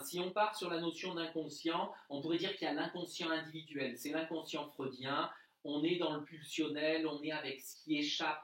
Si on part sur la notion d'inconscient, on pourrait dire qu'il y a l'inconscient individuel, c'est l'inconscient freudien, on est dans le pulsionnel, on est avec ce qui échappe,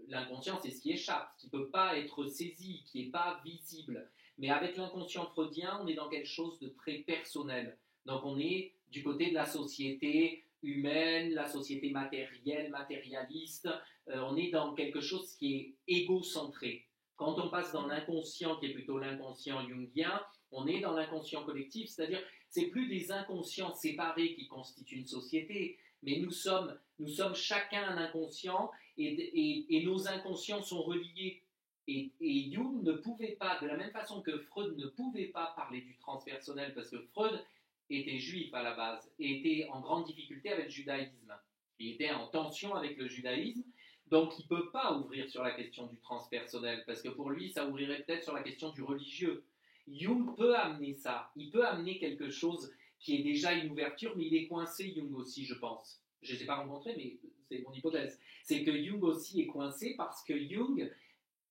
l'inconscient c'est ce qui échappe, ce qui ne peut pas être saisi, qui n'est pas visible. Mais avec l'inconscient freudien, on est dans quelque chose de très personnel. Donc on est du côté de la société humaine, la société matérielle, matérialiste, on est dans quelque chose qui est égocentré. Quand on passe dans l'inconscient, qui est plutôt l'inconscient jungien, on est dans l'inconscient collectif, c'est-à-dire c'est plus des inconscients séparés qui constituent une société, mais nous sommes chacun un inconscient et nos inconscients sont reliés. Et Jung ne pouvait pas, de la même façon que Freud ne pouvait pas parler du transpersonnel, parce que Freud était juif à la base et était en grande difficulté avec le judaïsme. Il était en tension avec le judaïsme, donc il ne peut pas ouvrir sur la question du transpersonnel, parce que pour lui, ça ouvrirait peut-être sur la question du religieux. Jung peut amener ça, il peut amener quelque chose qui est déjà une ouverture, mais il est coincé, Jung aussi, je pense. Je ne les ai pas rencontrés, mais c'est mon hypothèse. C'est que Jung aussi est coincé parce que Jung,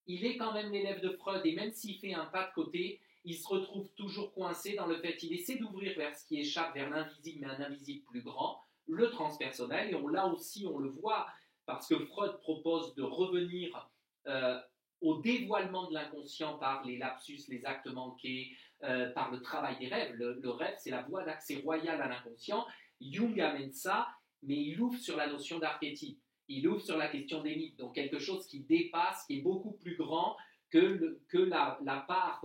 il est quand même l'élève de Freud, et même s'il fait un pas de côté, il se retrouve toujours coincé dans le fait qu'il essaie d'ouvrir vers ce qui échappe, vers l'invisible, mais un invisible plus grand, le transpersonnel, et là aussi on le voit, parce que Freud propose de revenir au dévoilement de l'inconscient par les lapsus, les actes manqués, par le travail des rêves. Le rêve, c'est la voie d'accès royale à l'inconscient. Jung amène ça, mais il ouvre sur la notion d'archétype. Il ouvre sur la question des mythes, donc quelque chose qui dépasse, qui est beaucoup plus grand que la part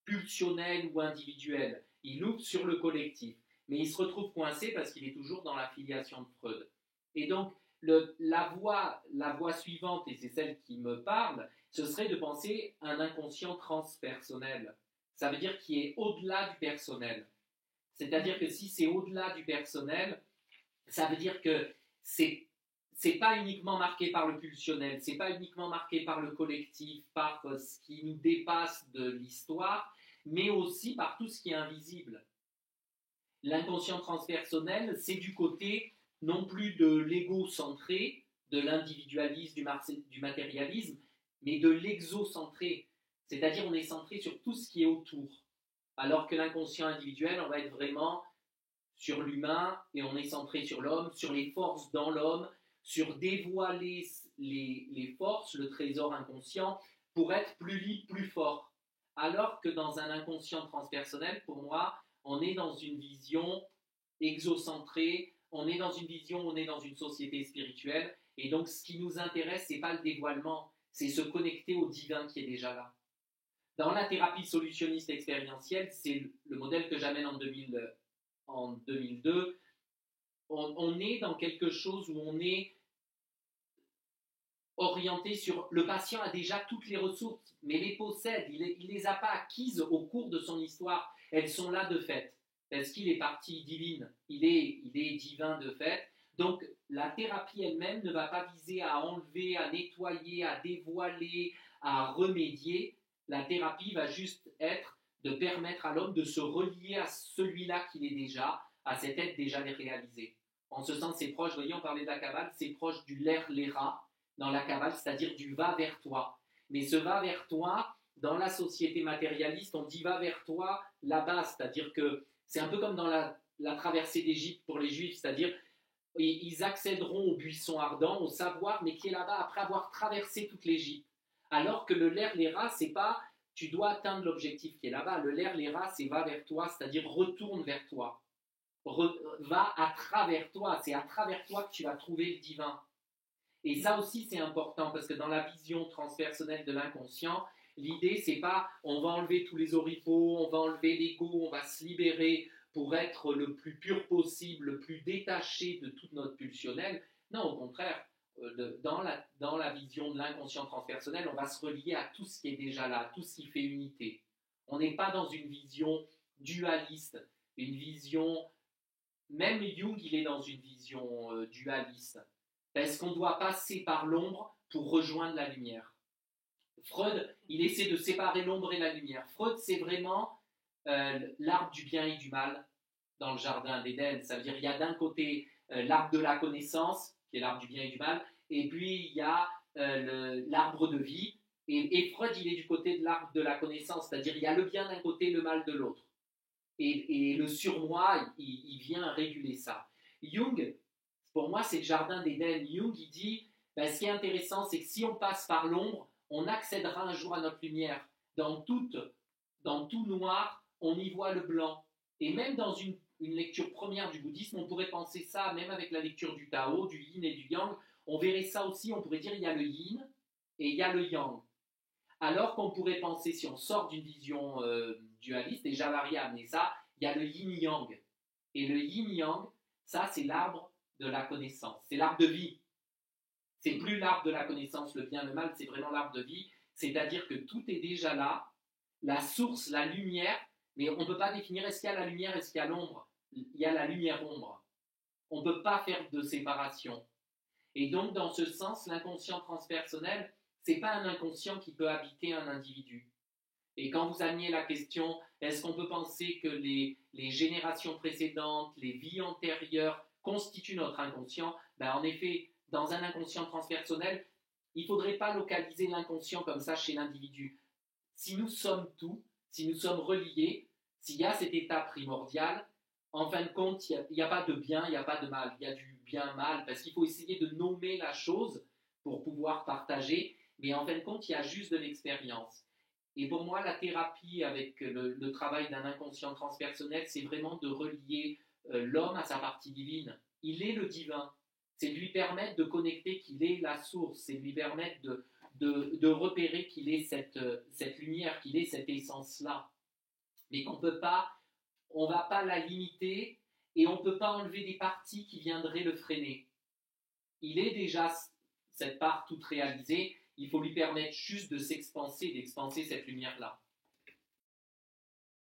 pulsionnelle ou individuelle. Il ouvre sur le collectif, mais il se retrouve coincé parce qu'il est toujours dans la filiation de Freud. Et donc, la voie suivante, et c'est celle qui me parle, ce serait de penser un inconscient transpersonnel. Ça veut dire qu'il est au-delà du personnel. C'est-à-dire que si c'est au-delà du personnel, ça veut dire que c'est pas uniquement marqué par le pulsionnel, c'est pas uniquement marqué par le collectif, par ce qui nous dépasse de l'histoire, mais aussi par tout ce qui est invisible. L'inconscient transpersonnel, c'est du côté non plus de l'ego centré, de l'individualisme, du matérialisme, mais de l'exocentré. C'est-à-dire on est centré sur tout ce qui est autour. Alors que l'inconscient individuel, on va être vraiment sur l'humain et on est centré sur l'homme, sur les forces dans l'homme, sur dévoiler les forces, le trésor inconscient, pour être plus libre, plus fort. Alors que dans un inconscient transpersonnel, pour moi, on est dans une vision exocentrée, on est dans une vision, on est dans une société spirituelle, et donc ce qui nous intéresse, c'est pas le dévoilement, c'est se connecter au divin qui est déjà là. Dans la thérapie solutionniste expérientielle, c'est le modèle que j'amène en 2002, on est dans quelque chose où on est orienté sur le patient a déjà toutes les ressources, mais les possède, il ne les a pas acquises au cours de son histoire, elles sont là de fait, parce qu'il est partie divine, il est divin de fait, donc la thérapie elle-même ne va pas viser à enlever, à nettoyer, à dévoiler, à remédier, la thérapie va juste être de permettre à l'homme de se relier à celui-là qu'il est déjà, à cet être déjà réalisé. En ce sens, c'est proche, vous voyez, on parlait de la Kabbale, c'est proche du ler lera dans la Kabbale, c'est-à-dire du va vers toi. Mais ce va vers toi, dans la société matérialiste, on dit va vers toi là-bas, c'est-à-dire que c'est un peu comme dans la traversée d'Égypte pour les Juifs, c'est-à-dire ils accéderont au buisson ardent, au savoir, mais qui est là-bas après avoir traversé toute l'Égypte. Alors que le ler lera, c'est pas tu dois atteindre l'objectif qui est là-bas. Le ler lera, c'est va vers toi, c'est-à-dire retourne vers toi. Va à travers toi, c'est à travers toi que tu vas trouver le divin. Et ça aussi c'est important parce que dans la vision transpersonnelle de l'inconscient, l'idée c'est pas on va enlever tous les oripeaux, on va enlever l'ego, on va se libérer pour être le plus pur possible, le plus détaché de toute notre pulsionnelle. Non, au contraire, dans la vision de l'inconscient transpersonnel, on va se relier à tout ce qui est déjà là, tout ce qui fait unité. On n'est pas dans une vision dualiste, une vision. Même Jung, il est dans une vision dualiste. Parce qu'on doit passer par l'ombre pour rejoindre la lumière. Freud, il essaie de séparer l'ombre et la lumière. Freud, c'est vraiment l'arbre du bien et du mal dans le jardin d'Éden. Ça veut dire qu'il y a d'un côté l'arbre de la connaissance, qui est l'arbre du bien et du mal, et puis il y a l'arbre de vie. Et Freud, il est du côté de l'arbre de la connaissance, c'est-à-dire il y a le bien d'un côté, le mal de l'autre. Et le surmoi, il vient réguler ça. Jung, pour moi, c'est le jardin d'Éden. Jung, il dit, ben, ce qui est intéressant, c'est que si on passe par l'ombre, on accédera un jour à notre lumière. Dans tout noir, on y voit le blanc. Et même dans une lecture première du bouddhisme, on pourrait penser ça, même avec la lecture du Tao, du yin et du yang, on verrait ça aussi, on pourrait dire il y a le yin et il y a le yang. Alors qu'on pourrait penser, si on sort d'une vision dualiste, déjà Javaria a amené ça, il y a le yin-yang. Et le yin-yang, ça c'est l'arbre de la connaissance, c'est l'arbre de vie. C'est plus l'arbre de la connaissance, le bien, le mal, c'est vraiment l'arbre de vie. C'est-à-dire que tout est déjà là, la source, la lumière, mais on ne peut pas définir est-ce qu'il y a la lumière, est-ce qu'il y a l'ombre. Il y a la lumière-ombre. On ne peut pas faire de séparation. Et donc, dans ce sens, l'inconscient transpersonnel, ce n'est pas un inconscient qui peut habiter un individu. Et quand vous ameniez la question, est-ce qu'on peut penser que les générations précédentes, les vies antérieures constituent notre inconscient? Ben, en effet, dans un inconscient transpersonnel, il ne faudrait pas localiser l'inconscient comme ça chez l'individu. Si nous sommes tout, si nous sommes reliés, s'il y a cet état primordial, en fin de compte, il n'y a pas de bien, il n'y a pas de mal. Il y a du bien-mal, parce qu'il faut essayer de nommer la chose pour pouvoir partager, mais en fin de compte, il y a juste de l'expérience. Et pour moi, la thérapie avec le travail d'un inconscient transpersonnel, c'est vraiment de relier l'homme à sa partie divine. Il est le divin. C'est de lui permettre de connecter qu'il est la source, c'est de lui permettre de repérer qu'il est cette lumière, qu'il est cette essence-là. Mais qu'on peut pas, on ne va pas la limiter et on ne peut pas enlever des parties qui viendraient le freiner. Il est déjà cette part toute réalisée, il faut lui permettre juste de s'expanser, d'expanser cette lumière-là.